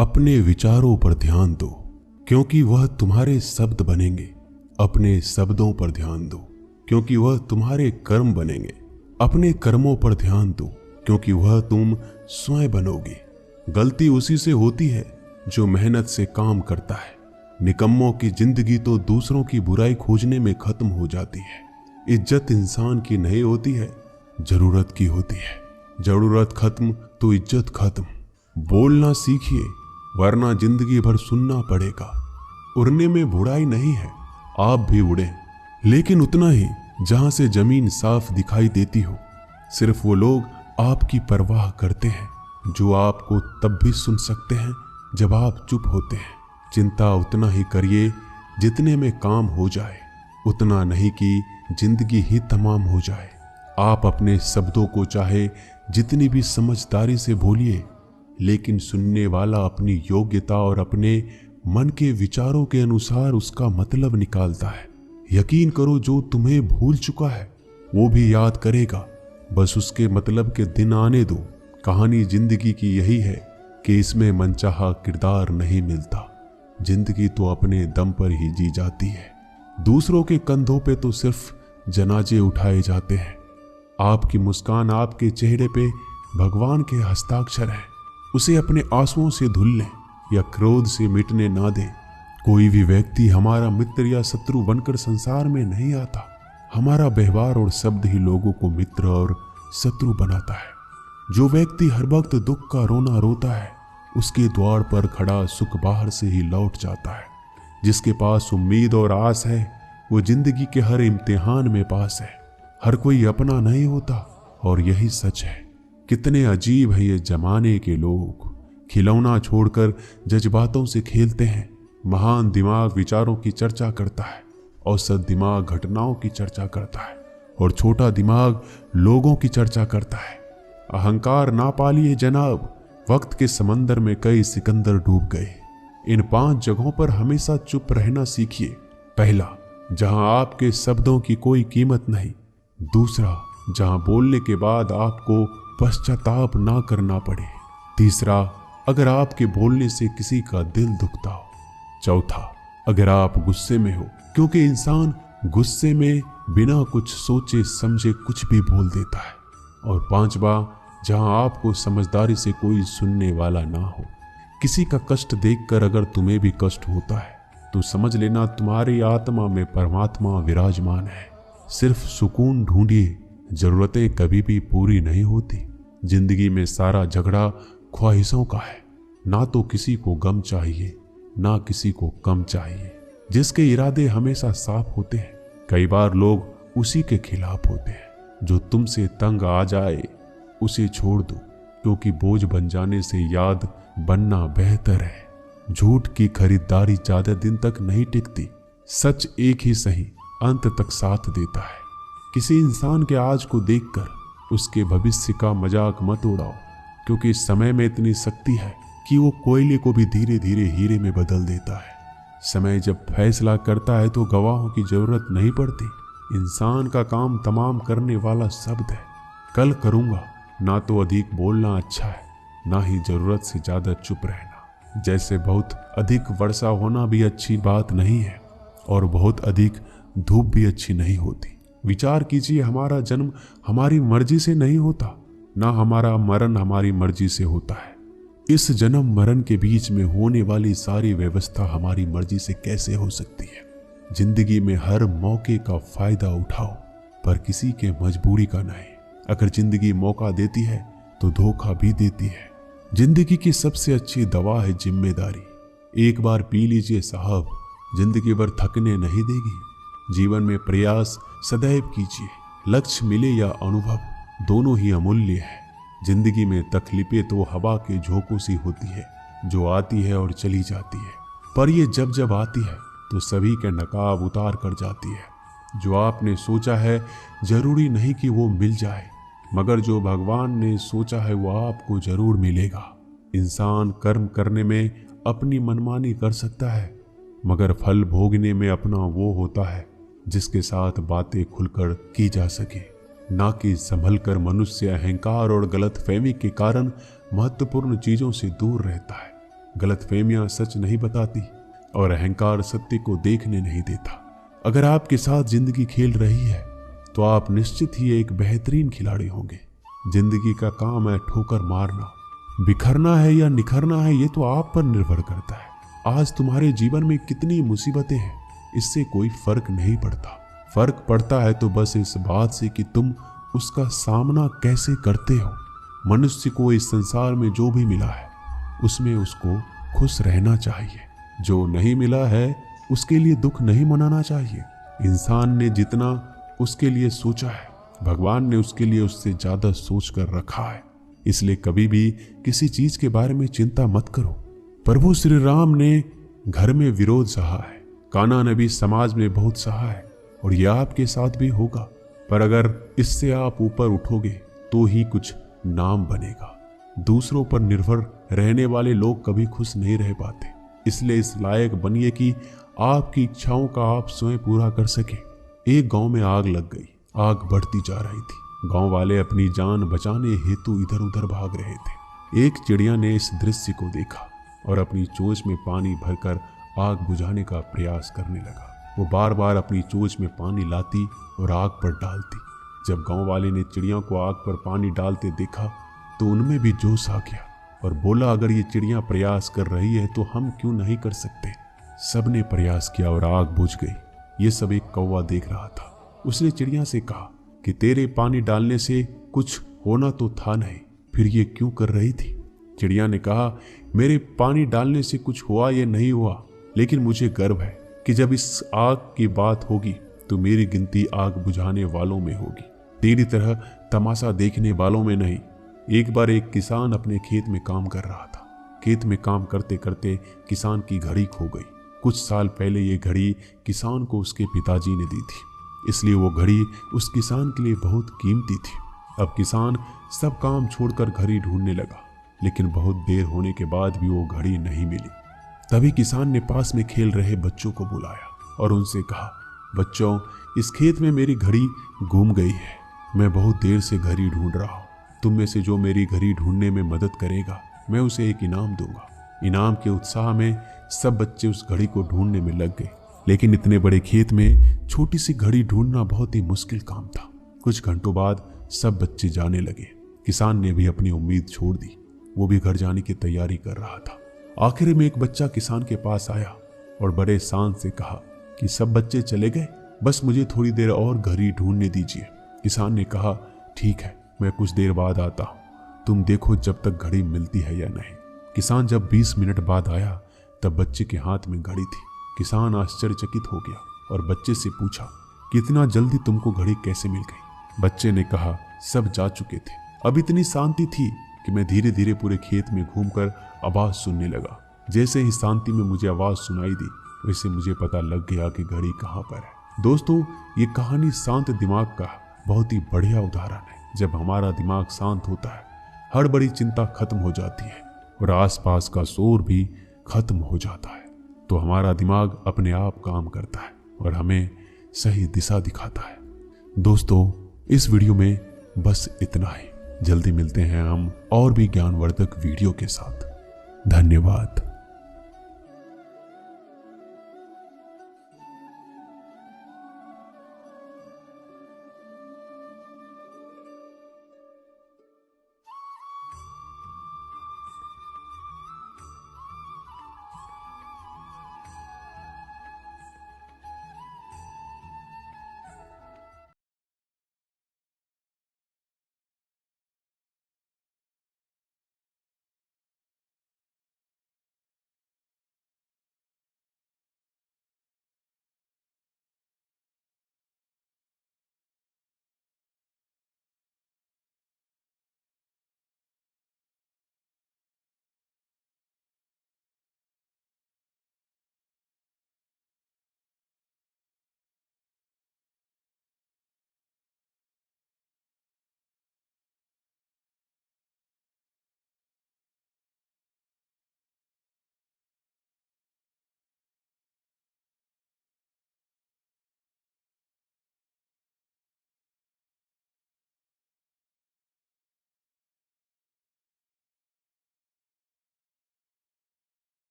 अपने विचारों पर ध्यान दो, क्योंकि वह तुम्हारे शब्द बनेंगे। अपने शब्दों पर ध्यान दो, क्योंकि वह तुम्हारे कर्म बनेंगे। अपने कर्मों पर ध्यान दो, क्योंकि वह तुम स्वयं बनोगे। गलती उसी से होती है जो मेहनत से काम करता है। निकम्मों की जिंदगी तो दूसरों की बुराई खोजने में खत्म हो जाती है। इज्जत इंसान की नहीं होती है, जरूरत की होती है। जरूरत खत्म तो इज्जत खत्म। बोलना सीखिए, वरना जिंदगी भर सुनना पड़ेगा। उड़ने में बुराई नहीं है, आप भी उड़े, लेकिन उतना ही जहां से जमीन साफ दिखाई देती हो। सिर्फ वो लोग आपकी परवाह करते हैं जो आपको तब भी सुन सकते हैं जब आप चुप होते हैं। चिंता उतना ही करिए जितने में काम हो जाए, उतना नहीं कि जिंदगी ही तमाम हो जाए। आप अपने शब्दों को चाहे जितनी भी समझदारी से बोलिए, लेकिन सुनने वाला अपनी योग्यता और अपने मन के विचारों के अनुसार उसका मतलब निकालता है। यकीन करो, जो तुम्हें भूल चुका है वो भी याद करेगा, बस उसके मतलब के दिन आने दो। कहानी जिंदगी की यही है कि इसमें मनचाहा किरदार नहीं मिलता। जिंदगी तो अपने दम पर ही जी जाती है। दूसरों के कंधों पे तो सिर्फ जनाजे उठाए जाते हैं। आपकी मुस्कान आपके चेहरे पे भगवान के हस्ताक्षर है। उसे अपने आंसुओं से धुल लें या क्रोध से मिटने ना दें। कोई भी व्यक्ति हमारा मित्र या शत्रु बनकर संसार में नहीं आता। हमारा व्यवहार और शब्द ही लोगों को मित्र और शत्रु बनाता है। जो व्यक्ति हर वक्त दुख का रोना रोता है, उसके द्वार पर खड़ा सुख बाहर से ही लौट जाता है। जिसके पास उम्मीद और आस है, वो जिंदगी के हर इम्तिहान में पास है। हर कोई अपना नहीं होता, और यही सच है। कितने अजीब है ये जमाने के लोग। खिलौना छोड़कर जज्बातों से खेलते हैं। महान दिमाग विचारों की चर्चा करता है, औसत दिमाग घटनाओं की चर्चा करता है, और छोटा दिमाग लोगों की चर्चा करता है। अहंकार ना पालिए जनाब, वक्त के समंदर में कई सिकंदर डूब गए। इन 5 जगहों पर हमेशा चुप रहना सीखिए। पहला, जहां आपके शब्दों की कोई कीमत नहीं। दूसरा, जहां बोलने के बाद आपको पश्चाताप ना करना पड़े। तीसरा, अगर आपके बोलने से किसी का दिल दुखता हो। चौथा, अगर आप गुस्से में हो, क्योंकि इंसान गुस्से में बिना कुछ सोचे समझे कुछ भी बोल देता है। और पांचवा, जहां आपको समझदारी से कोई सुनने वाला ना हो। किसी का कष्ट देखकर अगर तुम्हें भी कष्ट होता है तो समझ लेना तुम्हारी आत्मा में परमात्मा विराजमान है। सिर्फ सुकून ढूंढिए, जरूरतें कभी भी पूरी नहीं होती। जिंदगी में सारा झगड़ा ख्वाहिशों का है। ना तो किसी को गम चाहिए, ना किसी को कम चाहिए। जिसके इरादे हमेशा साफ होते हैं, कई बार लोग उसी के खिलाफ होते हैं। जो तुमसे तंग आ जाए उसे छोड़ दो, क्योंकि बोझ बन जाने से याद बनना बेहतर है। झूठ की खरीदारी ज्यादा दिन तक नहीं टिकती। सच एक ही सही अंत तक साथ देता है। किसी इंसान के आज को देखकर उसके भविष्य का मजाक मत उड़ाओ, क्योंकि समय में इतनी शक्ति है कि वो कोयले को भी धीरे धीरे हीरे में बदल देता है। समय जब फैसला करता है तो गवाहों की जरूरत नहीं पड़ती। इंसान का काम तमाम करने वाला शब्द है। कल करूंगा, ना तो अधिक बोलना अच्छा है, ना ही जरूरत से ज्यादा चुप रहना। जैसे बहुत अधिक वर्षा होना भी अच्छी बात नहीं है, और बहुत अधिक धूप भी अच्छी नहीं होती। विचार कीजिए, हमारा जन्म हमारी मर्जी से नहीं होता, ना हमारा मरण हमारी मर्जी से होता है। इस जन्म मरण के बीच में होने वाली सारी व्यवस्था हमारी मर्जी से कैसे हो सकती है। जिंदगी में हर मौके का फायदा उठाओ, पर किसी के मजबूरी का नहीं। अगर जिंदगी मौका देती है तो धोखा भी देती है। जिंदगी की सबसे अच्छी दवा है जिम्मेदारी। एक बार पी लीजिए साहब, जिंदगी भर थकने नहीं देगी। जीवन में प्रयास सदैव कीजिए। लक्ष्य मिले या अनुभव, दोनों ही अमूल्य है। जिंदगी में तकलीफें तो हवा के झोंकों सी होती है, जो आती है और चली जाती है, पर ये जब जब आती है तो सभी के नकाब उतार कर जाती है। जो आपने सोचा है जरूरी नहीं कि वो मिल जाए, मगर जो भगवान ने सोचा है वो आपको जरूर मिलेगा। इंसान कर्म करने में अपनी मनमानी कर सकता है, मगर फल भोगने में अपना वो होता है जिसके साथ बातें खुलकर की जा सके। ना कि संभल कर मनुष्य अहंकार और गलतफहमी के कारण महत्वपूर्ण चीजों से दूर रहता है। गलतफहमियां सच नहीं बताती और अहंकार सत्य को देखने नहीं देता। अगर आपके साथ जिंदगी खेल रही है तो आप निश्चित ही एक बेहतरीन खिलाड़ी होंगे। जिंदगी का काम है ठोकर मारना। बिखरना है या निखरना है ये तो आप पर निर्भर करता है। आज तुम्हारे जीवन में कितनी मुसीबतें हैं इससे कोई फर्क नहीं पड़ता। फर्क पड़ता है तो बस इस बात से कि तुम उसका सामना कैसे करते हो। मनुष्य को इस संसार में जो भी मिला है उसमें उसको खुश रहना चाहिए। जो नहीं मिला है उसके लिए दुख नहीं मनाना चाहिए। इंसान ने जितना उसके लिए सोचा है भगवान ने उसके लिए उससे ज्यादा सोच कर रखा है। इसलिए कभी भी किसी चीज के बारे में चिंता मत करो। प्रभु श्री राम ने घर में विरोध सहा है, कान्हा ने भी समाज में बहुत सहा है और यह आपके साथ भी होगा। पर अगर इससे आप ऊपर उठोगे तो ही कुछ नाम बनेगा। दूसरों पर निर्भर रहने वाले लोग कभी खुश नहीं रह पाते। इसलिए इस लायक बनिए कि आपकी इच्छाओं का आप स्वयं पूरा कर सके। एक गांव में आग लग गई। आग बढ़ती जा रही थी। गांव वाले अपनी जान बचाने हेतु इधर उधर भाग रहे थे। एक चिड़िया ने इस दृश्य को देखा और अपनी चोंच में पानी भरकर आग बुझाने का प्रयास करने लगा। वो बार बार अपनी चोंच में पानी लाती और आग पर डालती। जब गांव वाले ने चिड़िया को आग पर पानी डालते देखा तो उनमें भी जोश आ गया और बोला, अगर ये चिड़िया प्रयास कर रही है तो हम क्यों नहीं कर सकते। सबने प्रयास किया और आग बुझ गई। ये सब एक कौवा देख रहा था। उसने चिड़िया से कहा कि तेरे पानी डालने से कुछ होना तो था नहीं, फिर ये क्यों कर रही थी। चिड़िया ने कहा, मेरे पानी डालने से कुछ हुआ या नहीं हुआ, लेकिन मुझे गर्व है कि जब इस आग की बात होगी तो मेरी गिनती आग बुझाने वालों में होगी, तेरी तरह तमाशा देखने वालों में नहीं। एक बार एक किसान अपने खेत में काम कर रहा था। खेत में काम करते करते किसान की घड़ी खो गई। कुछ साल पहले ये घड़ी किसान को उसके पिताजी ने दी थी, इसलिए वो घड़ी उस किसान के लिए बहुत कीमती थी। अब किसान सब काम छोड़कर घड़ी ढूंढने लगा, लेकिन बहुत देर होने के बाद भी वो घड़ी नहीं मिली। तभी किसान ने पास में खेल रहे बच्चों को बुलाया और उनसे कहा, बच्चों, इस खेत में मेरी घड़ी गुम गई है। मैं बहुत देर से घड़ी ढूंढ रहा हूँ। तुम में से जो मेरी घड़ी ढूंढने में मदद करेगा मैं उसे एक इनाम दूंगा। इनाम के उत्साह में सब बच्चे उस घड़ी को ढूंढने में लग गए, लेकिन इतने बड़े खेत में छोटी सी घड़ी ढूंढना बहुत ही मुश्किल काम था। कुछ घंटों बाद सब बच्चे जाने लगे। किसान ने भी अपनी उम्मीद छोड़ दी। वो भी घर जाने की तैयारी कर रहा था। आखिर में एक बच्चा किसान के पास आया और बड़े शान से कहा कि सब बच्चे चले गए, बस मुझे थोड़ी देर और घड़ी ढूंढने दीजिए। किसान ने कहा, ठीक है, मैं कुछ देर बाद आता हूँ, तुम देखो जब तक घड़ी मिलती है या नहीं। किसान जब 20 मिनट बाद आया तब बच्चे के हाथ में घड़ी थी। किसान आश्चर्यचकित हो गया और बच्चे से पूछा, कितना जल्दी तुमको घड़ी कैसे मिल गई। बच्चे ने कहा, सब जा चुके थे। अब इतनी शांति थी कि मैं धीरे धीरे पूरे खेत में घूमकर आवाज सुनने लगा। जैसे ही शांति में मुझे आवाज सुनाई दी वैसे मुझे पता लग गया कि घड़ी कहाँ पर है। दोस्तों, ये कहानी शांत दिमाग का बहुत ही बढ़िया उदाहरण है। जब हमारा दिमाग शांत होता है हर बड़ी चिंता खत्म हो जाती है और आसपास का शोर भी खत्म हो जाता है, तो हमारा दिमाग अपने आप काम करता है और हमें सही दिशा दिखाता है। दोस्तों, इस वीडियो में बस इतना ही। जल्दी मिलते हैं हम और भी ज्ञानवर्धक वीडियो के साथ। धन्यवाद।